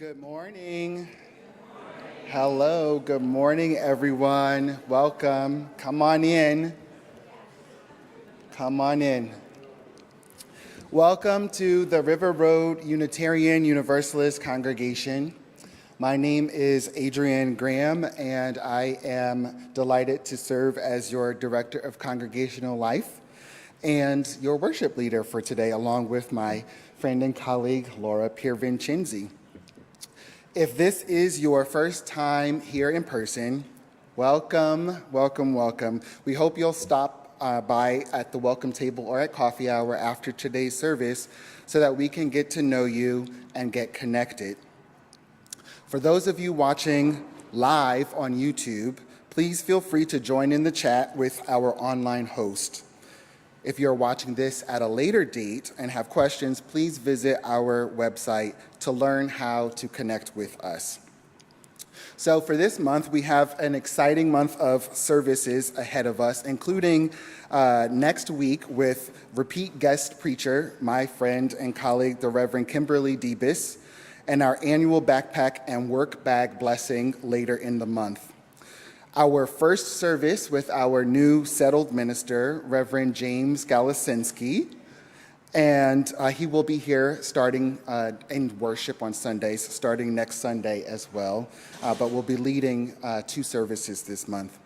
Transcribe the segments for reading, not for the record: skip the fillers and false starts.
Good morning. Hello, good morning, everyone. Welcome. Come on in. Come on in. Welcome to the River Road Unitarian Universalist congregation. My name is Adrian Graham, and I am delighted to serve as your Director of Congregational Life and your worship leader for today, along with my friend and colleague, Laura Piervincenzi. If this is your first time here in person, welcome, welcome, welcome. We hope you'll stop by at the welcome table or at coffee hour after today's service so that we can get to know you and get connected. For those of you watching live on YouTube, please feel free to join in the chat with our online host. If you're watching this at a later date and have questions, please visit our website to learn how to connect with us. So for this month, we have an exciting month of services ahead of us, including next week with repeat guest preacher, my friend and colleague, the Reverend Kimberly Debus, and our annual backpack and work bag blessing later in the month. Our first service with our new settled minister, Reverend James Galasinski, and he will be here starting in worship on Sundays, starting next Sunday as well, but we'll be leading 2 services this month.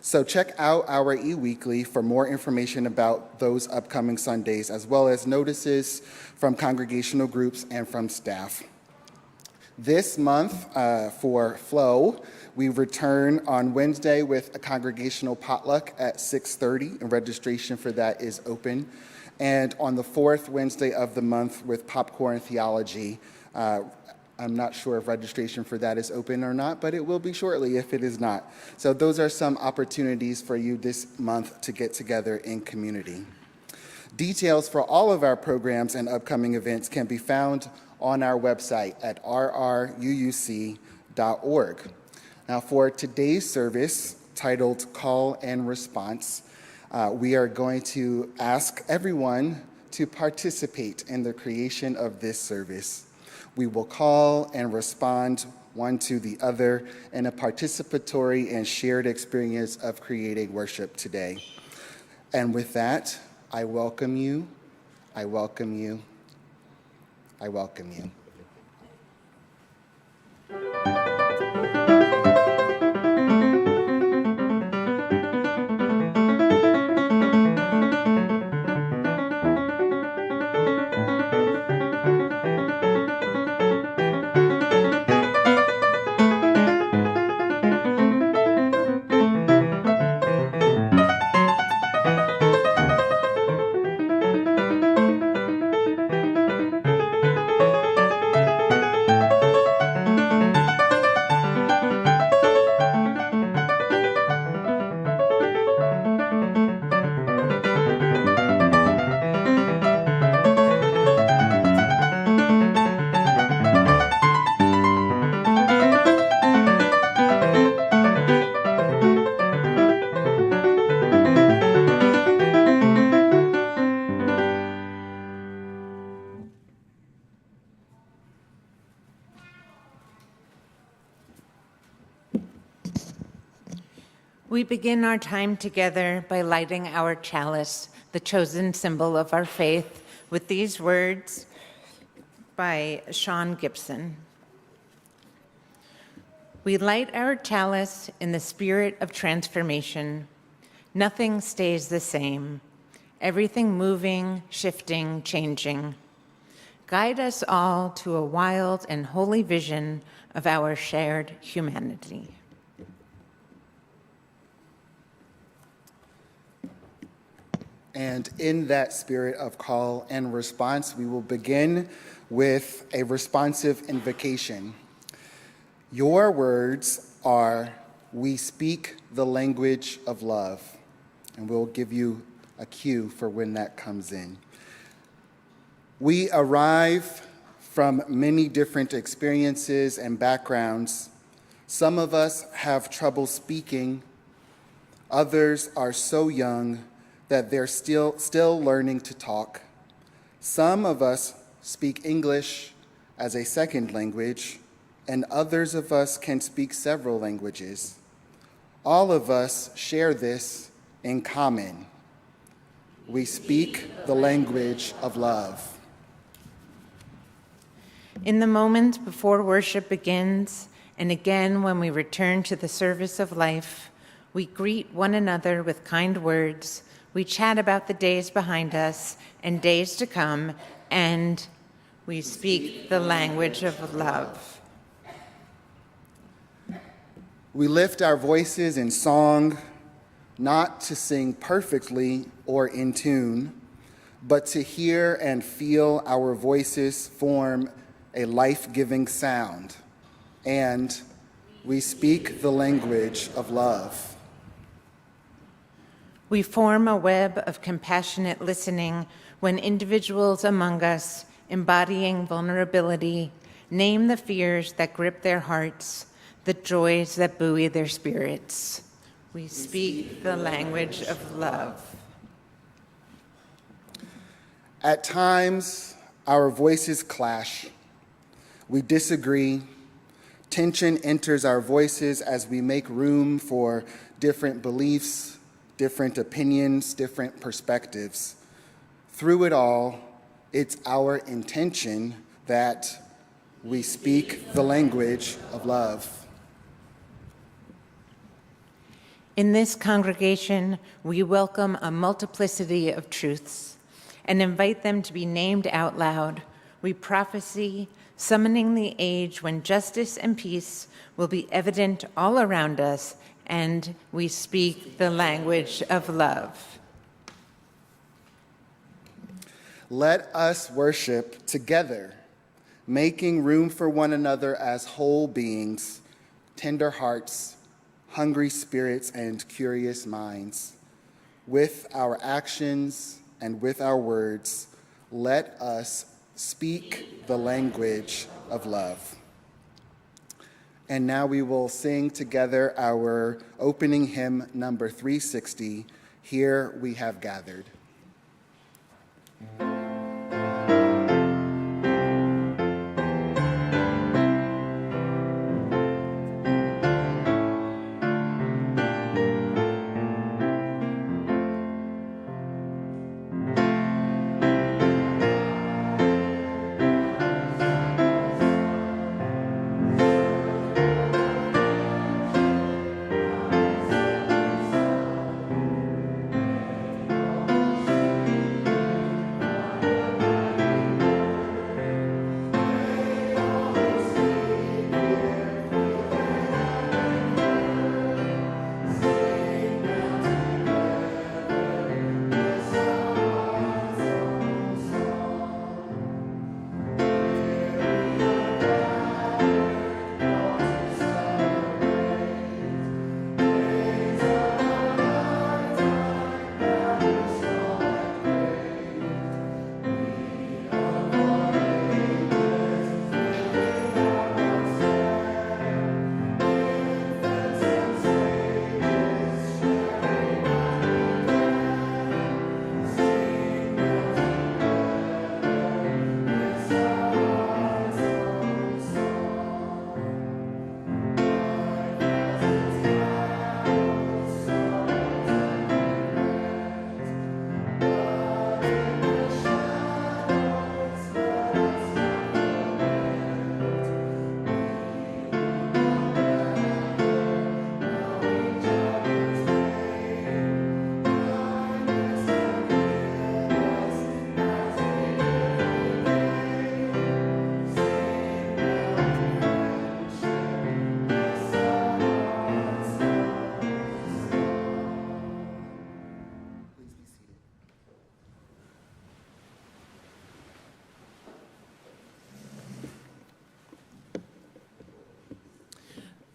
So check out our e-weekly for more information about those upcoming Sundays, as well as notices from congregational groups and from staff. This month for Flow, we return on Wednesday with a congregational potluck at 6:30, and registration for that is open. And on the 4th Wednesday of the month with Popcorn Theology. I'm not sure if registration for that is open or not, but it will be shortly if it is not. So those are some opportunities for you this month to get together in community. Details for all of our programs and upcoming events can be found on our website at rruuc.org. Now for today's service, titled Call and Response, we are going to ask everyone to participate in the creation of this service. We will call and respond one to the other in a participatory and shared experience of creating worship today. And with that, I welcome you, I welcome you, I welcome you. We begin our time together by lighting our chalice, the chosen symbol of our faith, with these words by Sean Gibson. We light our chalice in the spirit of transformation. Nothing stays the same. Everything moving, shifting, changing. Guide us all to a wild and holy vision of our shared humanity. And in that spirit of call and response, we will begin with a responsive invocation. Your words are, "We speak the language of love." And we'll give you a cue for when that comes in. We arrive from many different experiences and backgrounds. Some of us have trouble speaking. Others are so young that they're still learning to talk. Some of us speak English as a second language. and others of us can speak several languages. All of us share this in common. We speak the language of love. In the moment before worship begins, and again when we return to the service of life, we greet one another with kind words, we chat about the days behind us and days to come, and we speak the language of love. We lift our voices in song, not to sing perfectly or in tune, but to hear and feel our voices form a life-giving sound, and we speak the language of love. We form a web of compassionate listening when individuals among us, embodying vulnerability, name the fears that grip their hearts, the joys that buoy their spirits. We speak the language of love. At times, our voices clash. We disagree. Tension enters our voices as we make room for different beliefs, different opinions, different perspectives. Through it all, it's our intention that we speak the language of love. In this congregation, we welcome a multiplicity of truths and invite them to be named out loud. We prophesy, summoning the age when justice and peace will be evident all around us, and we speak the language of love. Let us worship together, making room for one another as whole beings, tender hearts, hungry spirits, and curious minds. With our actions and with our words, let us speak the language of love. And now we will sing together our opening hymn, number 360, Here We Have Gathered.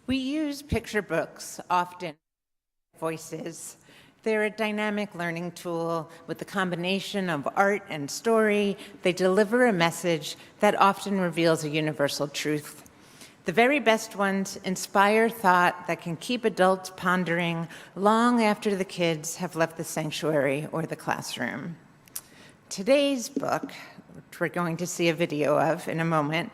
We use picture books often, voices. They're a dynamic learning tool with a combination of art and story. They deliver a message that often reveals a universal truth. The very best ones inspire thought that can keep adults pondering long after the kids have left the sanctuary or the classroom. Today's book, which we're going to see a video of in a moment,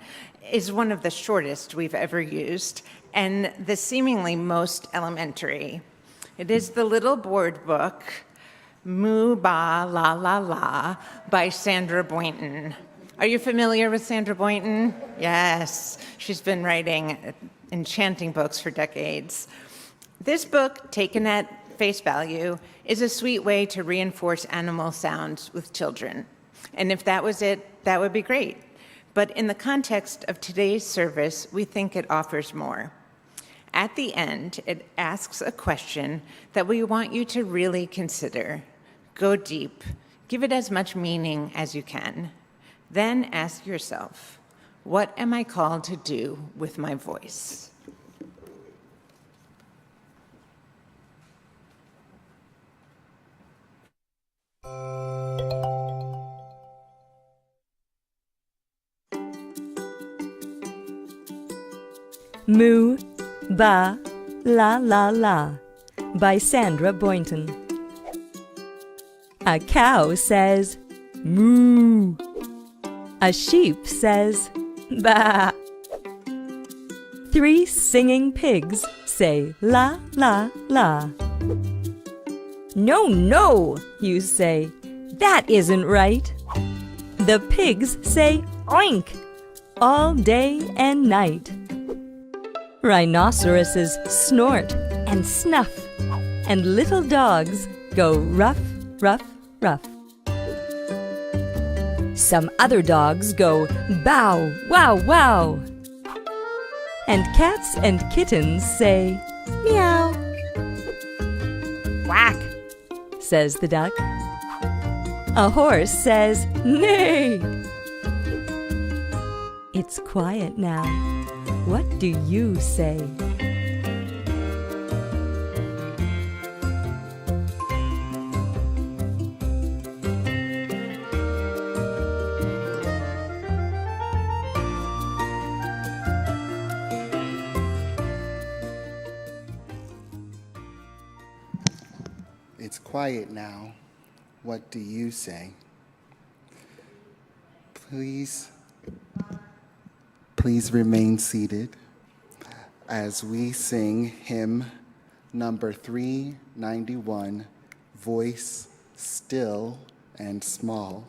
is one of the shortest we've ever used and the seemingly most elementary. It is the little board book, Moo Ba La La La by Sandra Boynton. Are you familiar with Sandra Boynton? Yes, she's been writing enchanting books for decades. This book, taken at face value, is a sweet way to reinforce animal sounds with children. And if that was it, that would be great. But in the context of today's service, we think it offers more. At the end, it asks a question that we want you to really consider. Go deep. Give it as much meaning as you can. Then ask yourself, what am I called to do with my voice? Moo Ba La La La by Sandra Boynton. A cow says, moo. A sheep says, ba. 3 singing pigs say, la, la, la. No, no, you say, that isn't right. The pigs say, oink, all day and night. Rhinoceroses snort and snuff, and little dogs go ruff, ruff, ruff. Some other dogs go bow, wow, wow. And cats and kittens say meow. Quack, says the duck. A horse says neigh. It's quiet now. What do you say? It's quiet now. What do you say? Please remain seated as we sing hymn number 391, Voice Still and Small.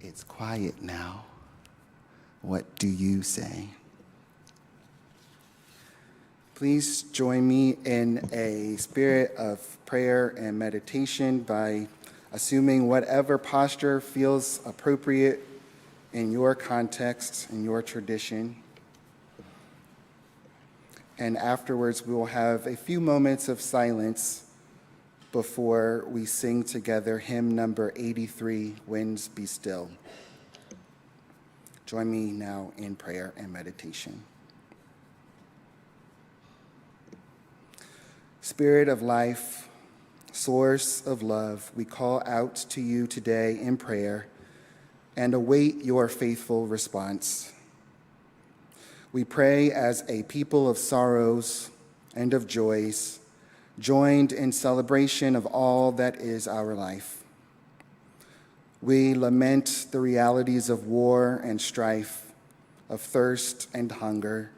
It's quiet now. What do you say? Please join me in a spirit of prayer and meditation by assuming whatever posture feels appropriate in your context, in your tradition. And afterwards, we will have a few moments of silence before we sing together hymn number 83, Winds Be Still. Join me now in prayer and meditation. Spirit of life, source of love, we call out to you today in prayer and await your faithful response. We pray as a people of sorrows and of joys, joined in celebration of all that is our life. We lament the realities of war and strife, of thirst and hunger,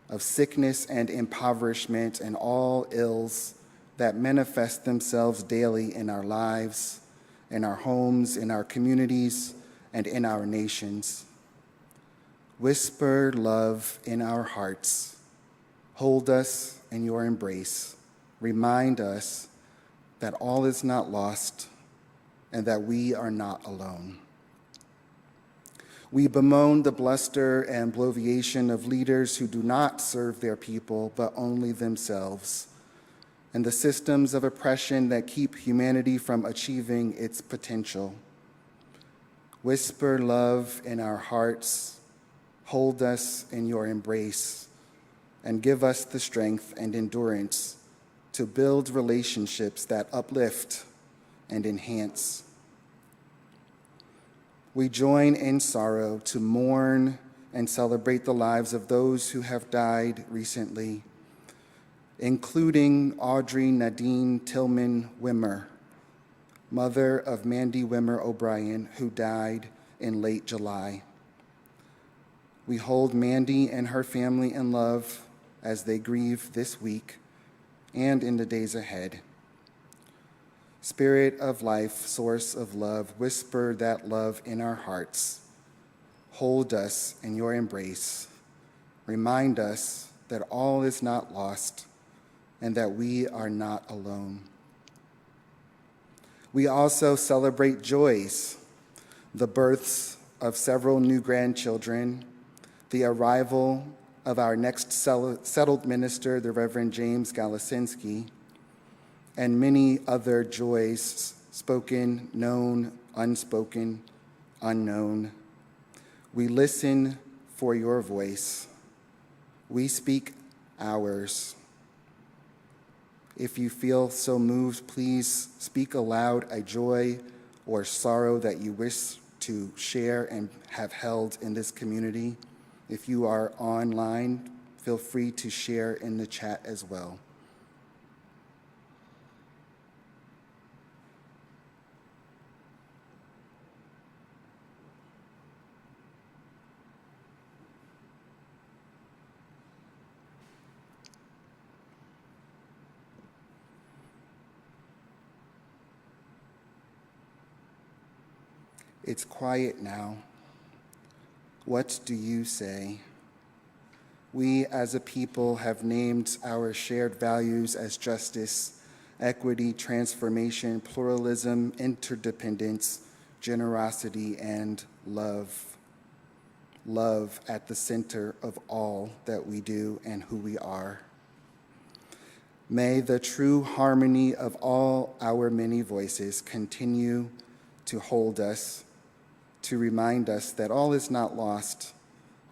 of sickness and impoverishment, and all ills that manifest themselves daily in our lives, in our homes, in our communities, and in our nations. Whisper love in our hearts. Hold us in your embrace. Remind us that all is not lost and that we are not alone. We bemoan the bluster and bloviation of leaders who do not serve their people, but only themselves, and the systems of oppression that keep humanity from achieving its potential. Whisper love in our hearts, hold us in your embrace, and give us the strength and endurance to build relationships that uplift and enhance. We join in sorrow to mourn and celebrate the lives of those who have died recently, including Audrey Nadine Tillman Wimmer, mother of Mandy Wimmer O'Brien, who died in late July. We hold Mandy and her family in love as they grieve this week and in the days ahead. Spirit of life, source of love, whisper that love in our hearts. Hold us in your embrace. Remind us that all is not lost and that we are not alone. We also celebrate joys, the births of several new grandchildren, the arrival of our next settled minister, the Reverend James Galasinski, and many other joys, spoken, known, unspoken, unknown. We listen for your voice. We speak ours. If you feel so moved, please speak aloud a joy or sorrow that you wish to share and have held in this community. If you are online, feel free to share in the chat as well. It's quiet now. What do you say? We as a people have named our shared values as justice, equity, transformation, pluralism, interdependence, generosity, and love. Love at the center of all that we do and who we are. May the true harmony of all our many voices continue to hold us, to remind us that all is not lost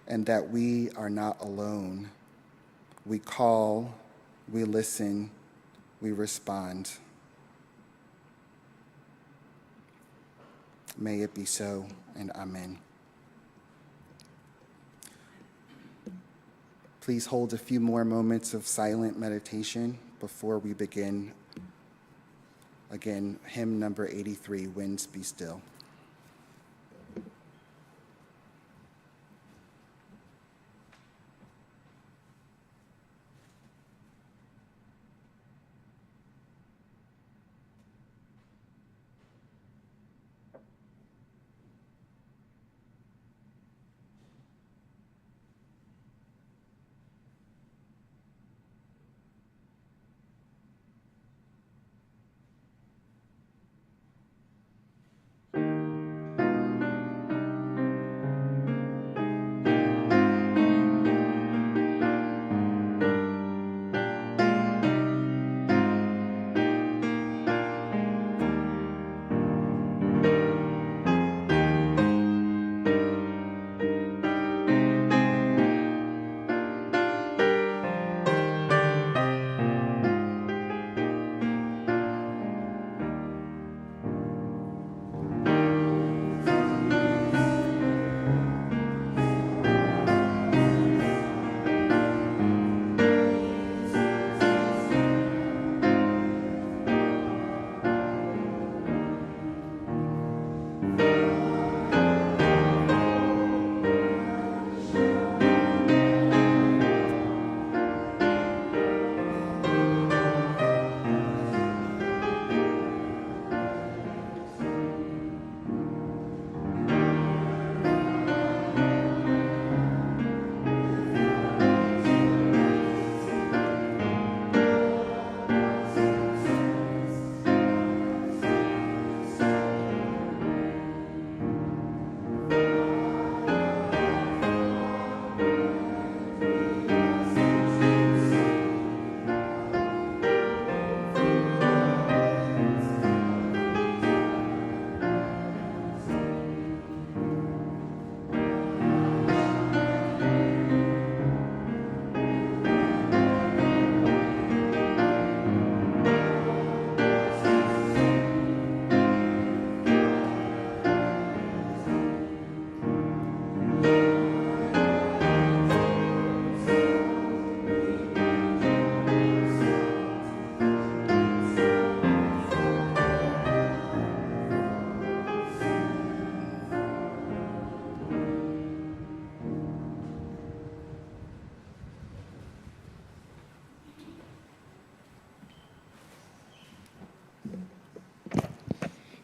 and that we are not alone. We call, we listen, we respond. May it be so, and amen. Please hold a few more moments of silent meditation before we begin. Again, hymn number 83, Winds Be Still.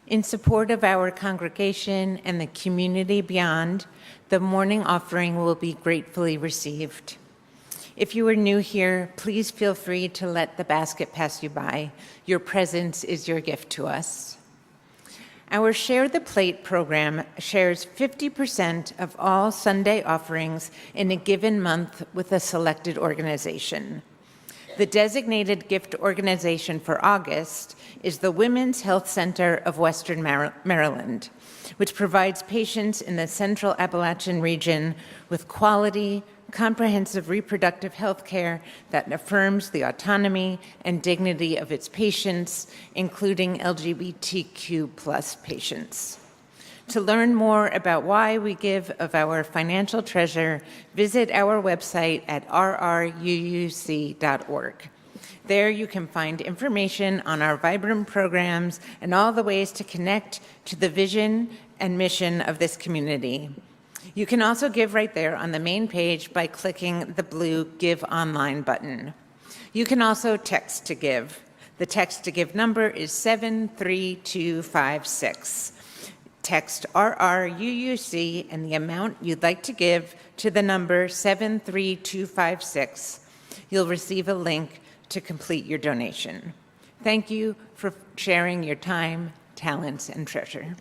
In support of our congregation and the community beyond, the morning offering will be gratefully received. If you are new here, please feel free to let the basket pass you by. Your presence is your gift to us. Our Share the Plate program shares 50% of all Sunday offerings in a given month with a selected organization. The designated gift organization for August is the Women's Health Center of Western Maryland, which provides patients in the Central Appalachian region with quality, comprehensive reproductive health care that affirms the autonomy and dignity of its patients, including LGBTQ+ patients. To learn more about why we give of our financial treasure, visit our website at rruuc.org. There you can find information on our vibrant programs and all the ways to connect to the vision and mission of this community. You can also give right there on the main page by clicking the blue Give Online button. You can also text to give. The text to give number is 73256. Text RRUUC and the amount you'd like to give to the number 73256. You'll receive a link to complete your donation. Thank you for sharing your time, talents, and treasure.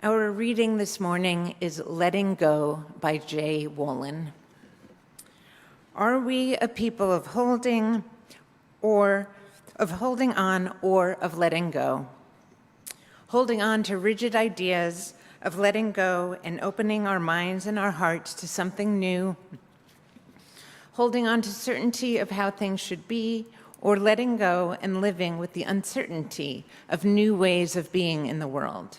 Our reading this morning is Letting Go by J. Wolin. Are we a people of holding on or of letting go? Holding on to rigid ideas of letting go and opening our minds and our hearts to something new. Holding on to certainty of how things should be, or letting go and living with the uncertainty of new ways of being in the world.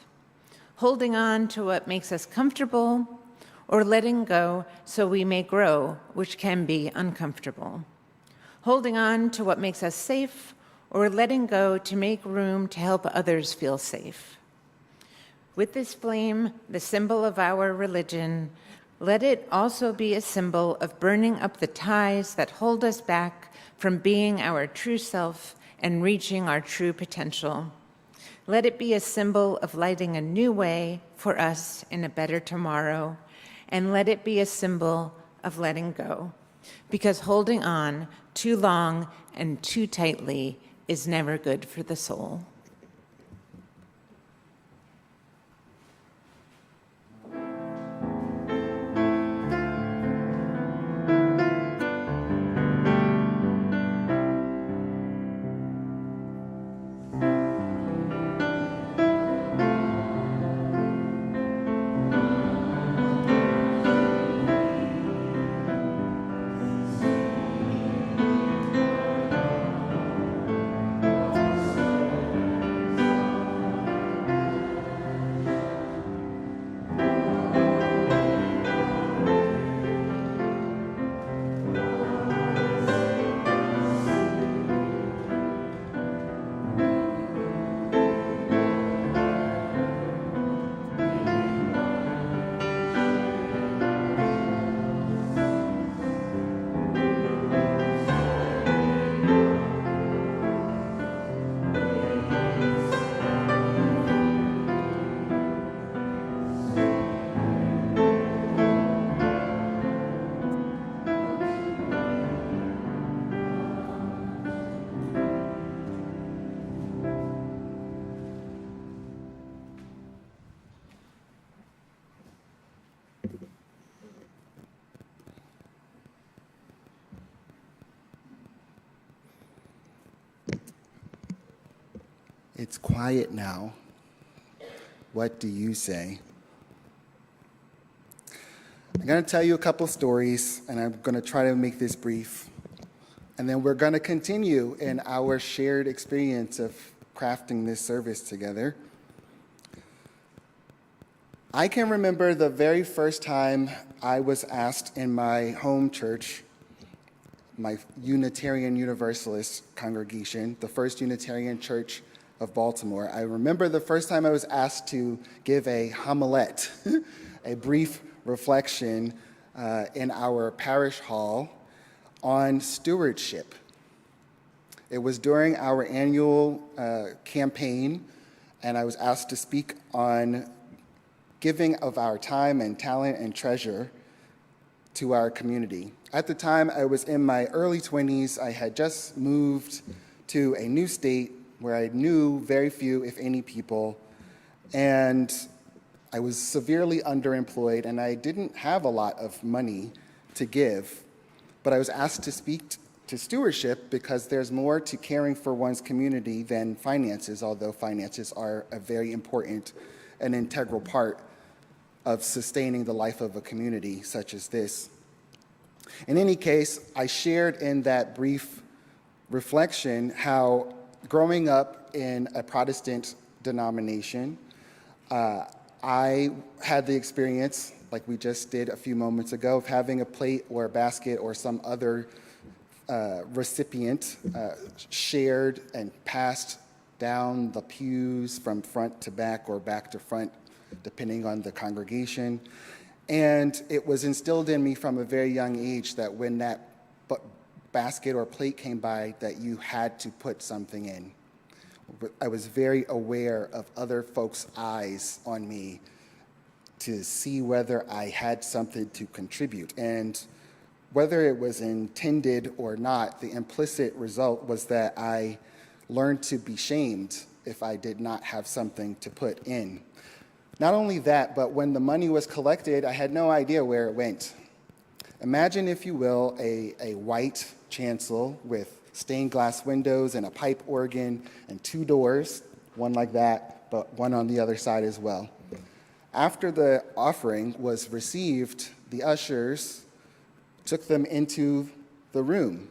Holding on to what makes us comfortable, or letting go so we may grow, which can be uncomfortable. Holding on to what makes us safe, or letting go to make room to help others feel safe. With this flame, the symbol of our religion, let it also be a symbol of burning up the ties that hold us back from being our true self and reaching our true potential. Let it be a symbol of lighting a new way for us in a better tomorrow, and let it be a symbol of letting go, because holding on too long and too tightly is never good for the soul. It's quiet now. What do you say? I'm going to tell you a couple stories, and I'm going to try to make this brief. And then we're going to continue in our shared experience of crafting this service together. I can remember the very first time I was asked in my home church, my Unitarian Universalist congregation, the first Unitarian church of Baltimore. I remember the first time I was asked to give a homilette, a brief reflection in our parish hall on stewardship. It was during our annual campaign, and I was asked to speak on giving of our time and talent and treasure to our community. At the time, I was in my early 20s. I had just moved to a new state where I knew very few, if any, people, and I was severely underemployed, and I didn't have a lot of money to give. But I was asked to speak to stewardship because there's more to caring for one's community than finances, although finances are a very important and integral part of sustaining the life of a community such as this. In any case, I shared in that brief reflection how growing up in a Protestant denomination, I had the experience, like we just did a few moments ago, of having a plate or a basket or some other recipient shared and passed down the pews from front to back or back to front, depending on the congregation. And it was instilled in me from a very young age that when that basket or plate came by, that you had to put something in. I was very aware of other folks' eyes on me to see whether I had something to contribute. And whether it was intended or not, the implicit result was that I learned to be shamed if I did not have something to put in. Not only that, but when the money was collected, I had no idea where it went. Imagine, if you will, a white chancel with stained glass windows and a pipe organ and 2 doors, one like that, but one on the other side as well. After the offering was received, the ushers took them into the room.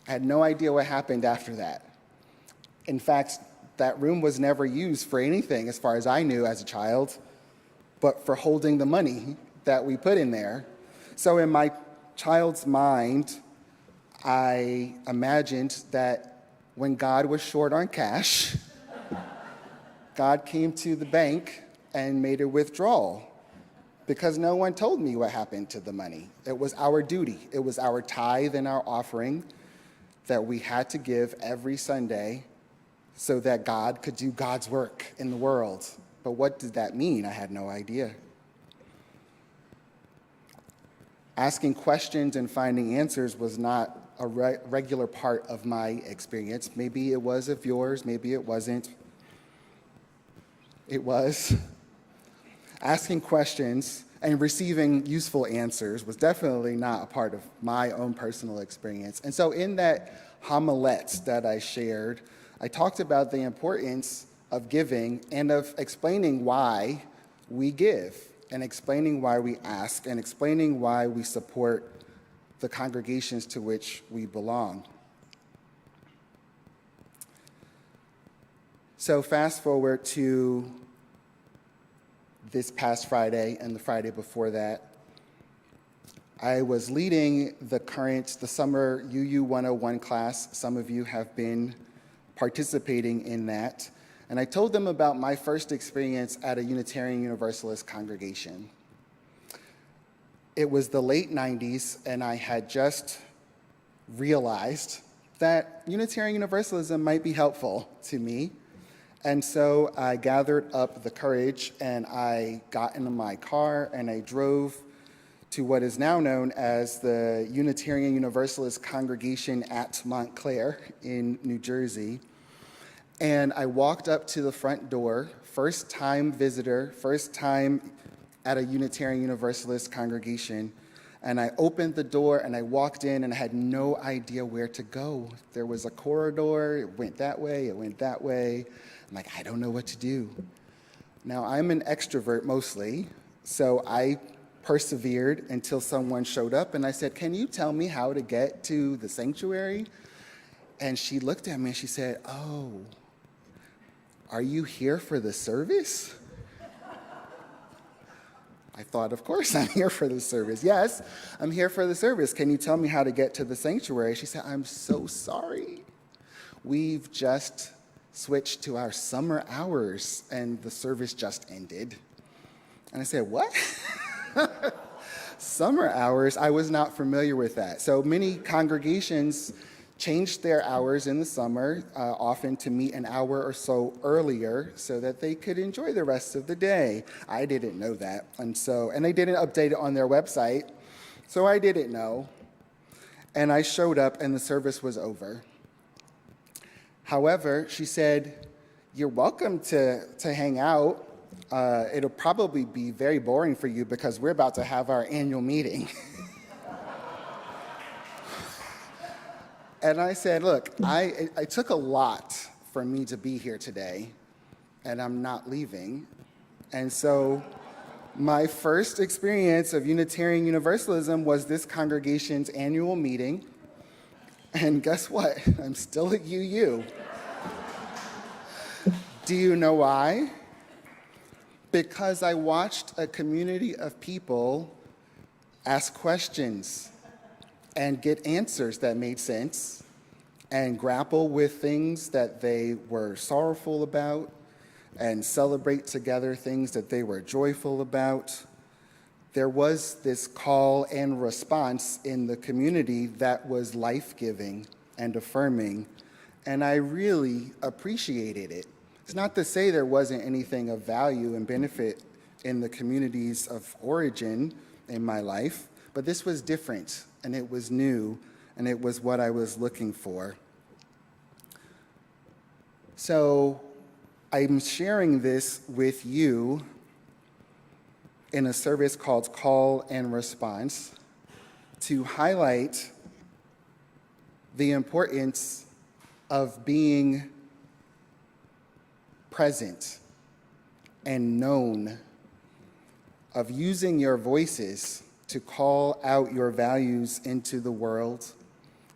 I had no idea what happened after that. In fact, that room was never used for anything, as far as I knew as a child, but for holding the money that we put in there. So in my child's mind, I imagined that when God was short on cash, God came to the bank and made a withdrawal because no one told me what happened to the money. It was our duty. It was our tithe and our offering that we had to give every Sunday so that God could do God's work in the world. But what did that mean? I had no idea. Asking questions and finding answers was not a regular part of my experience. Maybe it was of yours, maybe it wasn't. It was. Asking questions and receiving useful answers was definitely not a part of my own personal experience. And so in that homilette that I shared, I talked about the importance of giving and of explaining why we give, and explaining why we ask, and explaining why we support the congregations to which we belong. So fast forward to this past Friday and the Friday before that. I was leading the summer UU 101 class. Some of you have been participating in that. And I told them about my first experience at a Unitarian Universalist congregation. It was the late 90s, and I had just realized that Unitarian Universalism might be helpful to me. And so I gathered up the courage, and I got into my car, and I drove to what is now known as the Unitarian Universalist congregation at Montclair in New Jersey. And I walked up to the front door, first-time visitor, first time at a Unitarian Universalist congregation, And I opened the door and I walked in and I had no idea where to go. There was a corridor, it went that way, it went that way. I'm like, I don't know what to do. Now, I'm an extrovert mostly, so I persevered until someone showed up and I said, can you tell me how to get to the sanctuary? And she looked at me and she said, oh, are you here for the service? I thought, of course I'm here for the service. Yes, I'm here for the service. Can you tell me how to get to the sanctuary? She said, I'm so sorry. We've just switched to our summer hours and the service just ended. And I said, what? Summer hours? I was not familiar with that. So many congregations changed their hours in the summer, often to meet an hour or so earlier so that they could enjoy the rest of the day. I didn't know that. And they didn't update it on their website, so I didn't know. And I showed up and the service was over. However, she said, you're welcome to hang out. It'll probably be very boring for you because we're about to have our annual meeting. And I said, look, it took a lot for me to be here today, and I'm not leaving. And so my first experience of Unitarian Universalism was this congregation's annual meeting. And guess what? I'm still at UU. Do you know why? Because I watched a community of people ask questions and get answers that made sense and grapple with things that they were sorrowful about and celebrate together things that they were joyful about. There was this call and response in the community that was life-giving and affirming, and I really appreciated it. It's not to say there wasn't anything of value and benefit in the communities of origin in my life, but this was different, and it was new, and it was what I was looking for. So I'm sharing this with you in a service called Call and Response to highlight the importance of being present and known, of using your voices to call out your values into the world,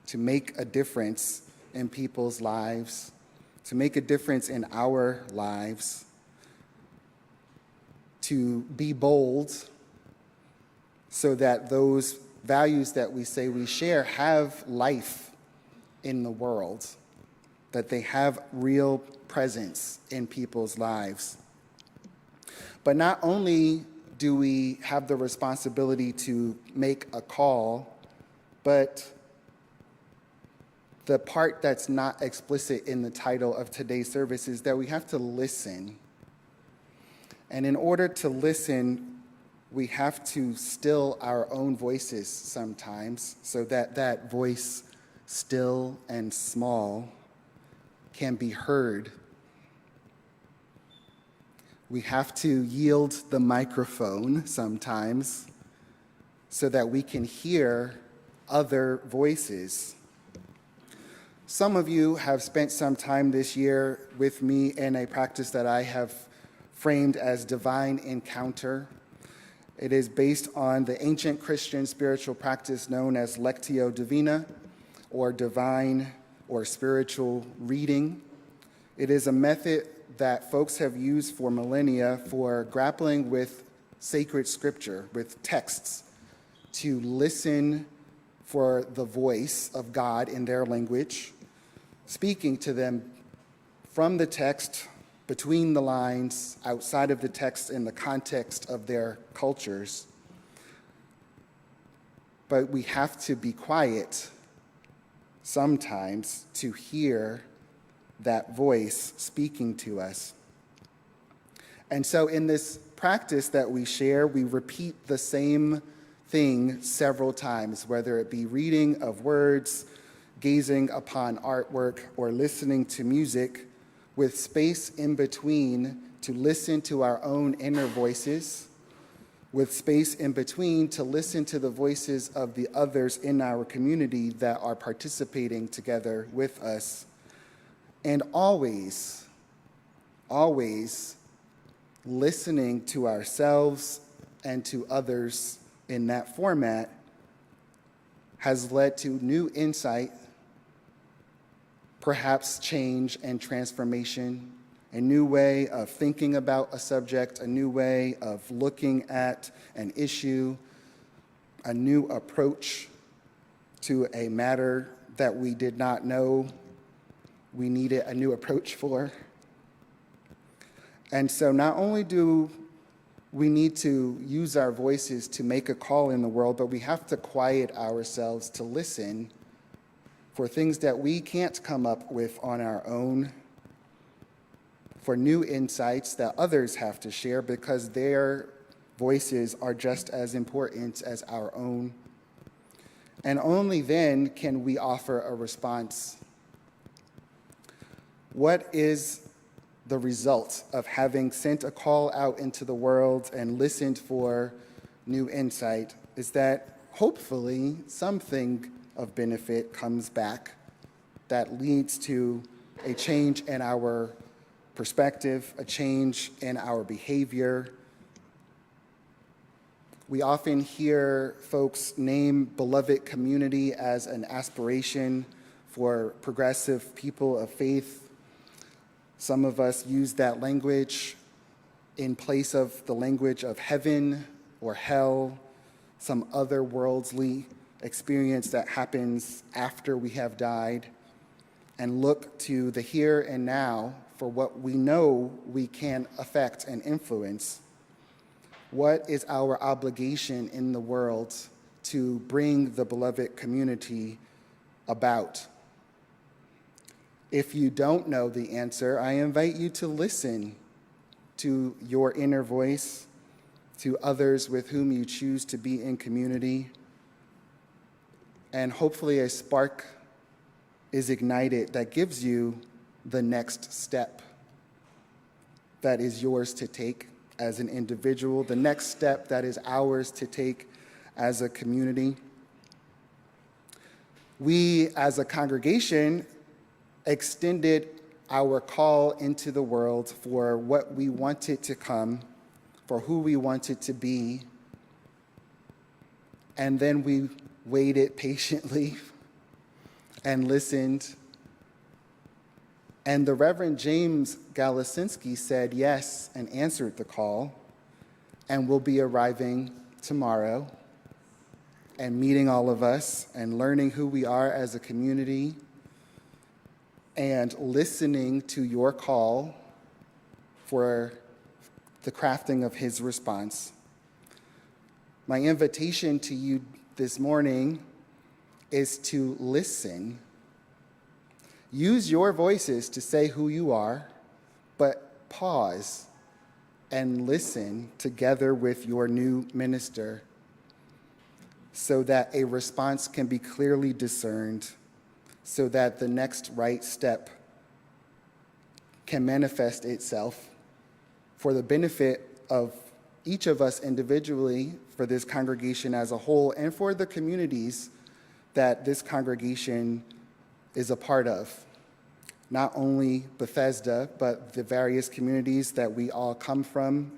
to make a difference in people's lives, to make a difference in our lives, to be bold so that those values that we say we share have life in the world, that they have real presence in people's lives. But not only do we have the responsibility to make a call, but the part that's not explicit in the title of today's service is that we have to listen. And in order to listen, we have to still our own voices sometimes so that that voice, still and small, can be heard. We have to yield the microphone sometimes so that we can hear other voices. Some of you have spent some time this year with me in a practice that I have framed as divine encounter. It is based on the ancient Christian spiritual practice known as Lectio Divina, or divine or spiritual reading. It is a method that folks have used for millennia for grappling with sacred scripture, with texts, to listen for the voice of God in their language, speaking to them from the text, between the lines, outside of the text, in the context of their cultures. But we have to be quiet sometimes to hear that voice speaking to us. And so in this practice that we share, we repeat the same thing several times, whether it be reading of words, gazing upon artwork, or listening to music, with space in between to listen to our own inner voices, with space in between to listen to the voices of the others in our community that are participating together with us, and always, always listening to ourselves and to others in that format has led to new insight, perhaps change and transformation, a new way of thinking about a subject, a new way of looking at an issue, a new approach to a matter that we did not know we needed a new approach for. And so not only do we need to use our voices to make a call in the world, but we have to quiet ourselves to listen for things that we can't come up with on our own, for new insights that others have to share because their voices are just as important as our own. And only then can we offer a response. What is the result of having sent a call out into the world and listened for new insight is that hopefully something of benefit comes back that leads to a change in our perspective, a change in our behavior. We often hear folks name beloved community as an aspiration for progressive people of faith. Some of us use that language in place of the language of heaven or hell, some other worldly experience that happens after we have died, and look to the here and now for what we know we can affect and influence. What is our obligation in the world to bring the beloved community about? If you don't know the answer, I invite you to listen to your inner voice, to others with whom you choose to be in community, and hopefully a spark is ignited that gives you the next step that is yours to take as an individual, the next step that is ours to take as a community. We, as a congregation, extended our call into the world for what we wanted to come, for who we wanted to be, and then we waited patiently and listened. And the Reverend James Galasinski said yes and answered the call, and will be arriving tomorrow and meeting all of us and learning who we are as a community and listening to your call for the crafting of his response. My invitation to you this morning is to listen. Use your voices to say who you are, but pause and listen together with your new minister so that a response can be clearly discerned, so that the next right step can manifest itself for the benefit of each of us individually, for this congregation as a whole, and for the communities that this congregation is a part of. Not only Bethesda, but the various communities that we all come from,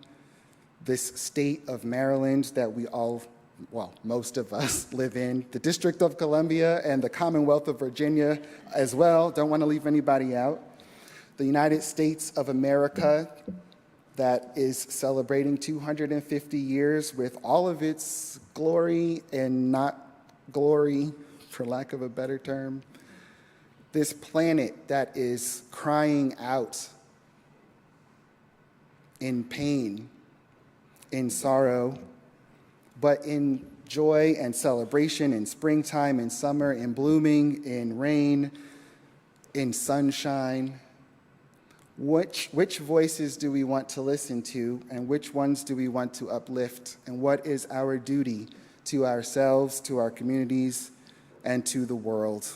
this state of Maryland that we all, well, most of us live in, the District of Columbia and the Commonwealth of Virginia as well. Don't want to leave anybody out. The United States of America that is celebrating 250 years with all of its glory and not glory, for lack of a better term. This planet that is crying out in pain, in sorrow, but in joy and celebration, in springtime, in summer, in blooming, in rain, in sunshine. Which voices do we want to listen to, and which ones do we want to uplift? And what is our duty to ourselves, to our communities, and to the world?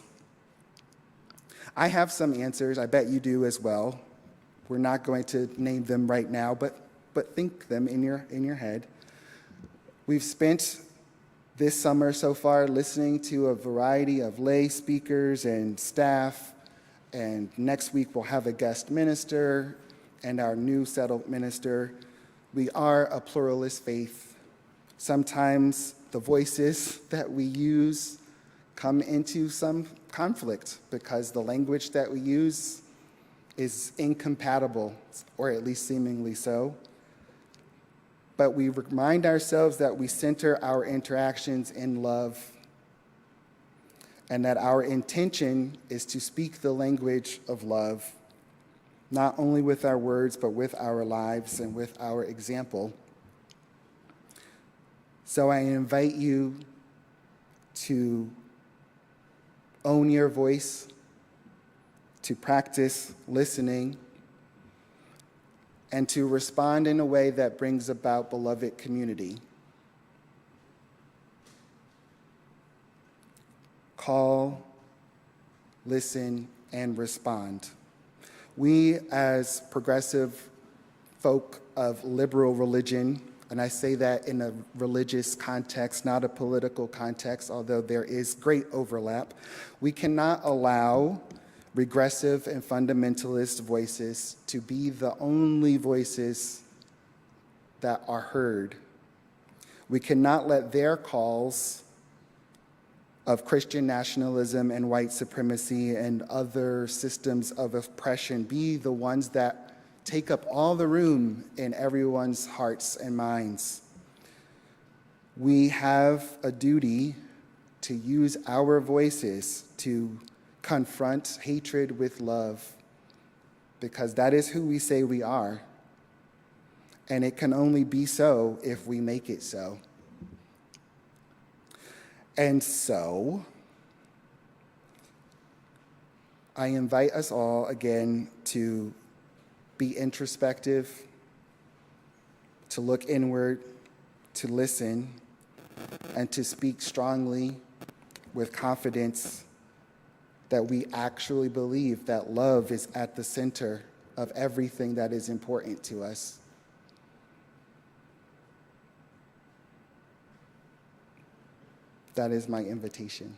I have some answers. I bet you do as well. We're not going to name them right now, but think them in your head. We've spent this summer so far listening to a variety of lay speakers and staff, and next week we'll have a guest minister and our new settled minister. We are a pluralist faith. Sometimes the voices that we use come into some conflict because the language that we use is incompatible, or at least seemingly so. But we remind ourselves that we center our interactions in love, and that our intention is to speak the language of love, not only with our words, but with our lives and with our example. So I invite you to own your voice, to practice listening, and to respond in a way that brings about beloved community. Call, listen, and respond. We, as progressive folk of liberal religion, and I say that in a religious context, not a political context, although there is great overlap, we cannot allow regressive and fundamentalist voices to be the only voices that are heard. We cannot let their calls of Christian nationalism and white supremacy and other systems of oppression be the ones that take up all the room in everyone's hearts and minds. We have a duty to use our voices to confront hatred with love, because that is who we say we are, and it can only be so if we make it so. And so, I invite us all again to be introspective, to look inward, to listen, and to speak strongly with confidence that we actually believe that love is at the center of everything that is important to us. That is my invitation.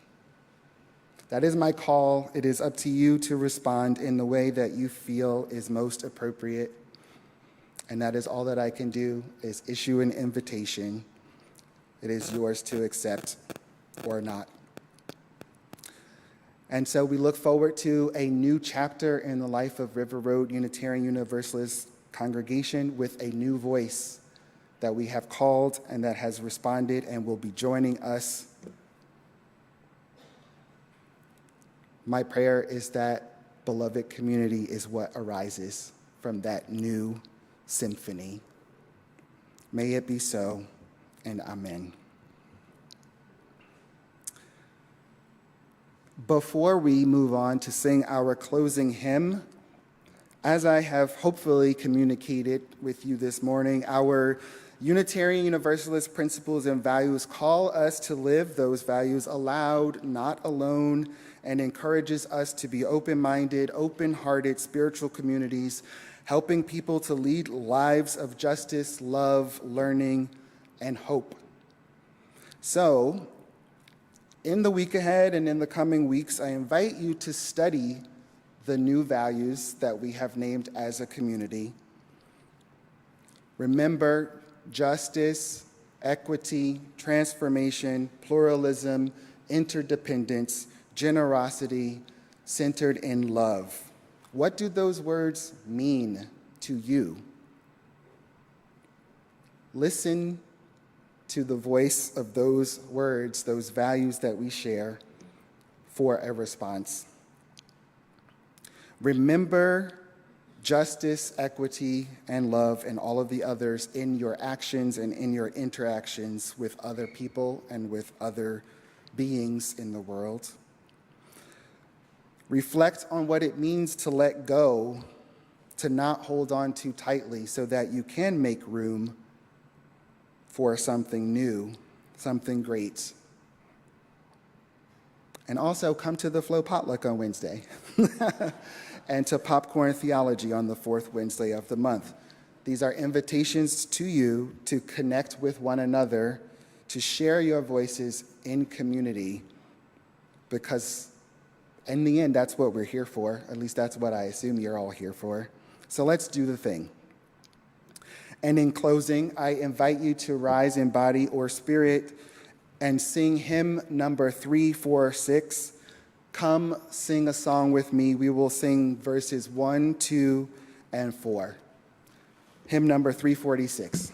That is my call. It is up to you to respond in the way that you feel is most appropriate. And that is all that I can do, is issue an invitation. It is yours to accept or not. And so we look forward to a new chapter in the life of River Road Unitarian Universalist congregation with a new voice that we have called and that has responded and will be joining us. My prayer is that beloved community is what arises from that new symphony. May it be so, and amen. Before we move on to sing our closing hymn, as I have hopefully communicated with you this morning, our Unitarian Universalist principles and values call us to live those values aloud, not alone, and encourages us to be open-minded, open-hearted spiritual communities, helping people to lead lives of justice, love, learning, and hope. So, in the week ahead and in the coming weeks, I invite you to study the new values that we have named as a community. Remember, justice, equity, transformation, pluralism, interdependence, generosity, centered in love. What do those words mean to you? Listen to the voice of those words, those values that we share, for a response. Remember justice, equity, and love, and all of the others in your actions and in your interactions with other people and with other beings in the world. Reflect on what it means to let go, to not hold on too tightly, so that you can make room for something new, something great. And also come to the Flow Potluck on Wednesday and to Popcorn Theology on the fourth Wednesday of the month. These are invitations to you to connect with one another to share your voices in community, because in the end, that's what we're here for. At least that's what I assume you're all here for. So let's do the thing. And in closing, I invite you to rise in body or spirit and sing hymn number 346. Come sing a song with me. We will sing verses 1, 2, and 4. Hymn number 346.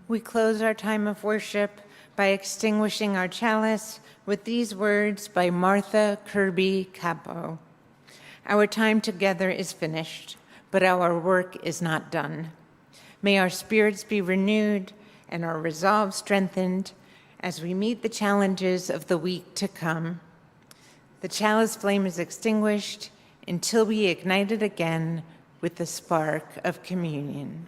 We close our time of worship by extinguishing our chalice with these words by Martha Kirby Capo. Our time together is finished, but our work is not done. May our spirits be renewed and our resolve strengthened as we meet the challenges of the week to come. The chalice flame is extinguished until we ignite it again with the spark of communion.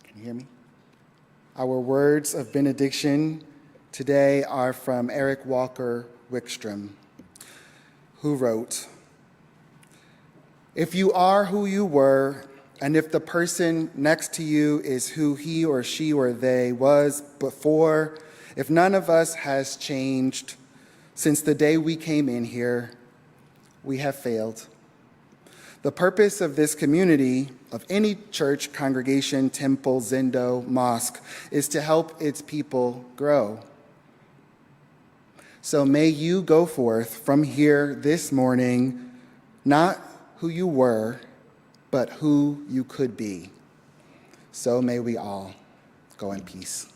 Can you hear me? Our words of benediction today are from Eric Walker Wickstrom, who wrote, If you are who you were, and if the person next to you is who he or she or they was before, if none of us has changed since the day we came in here, we have failed. The purpose of this community, of any church, congregation, temple, zendo, mosque, is to help its people grow. So may you go forth from here this morning, not who you were, but who you could be. So may we all go in peace.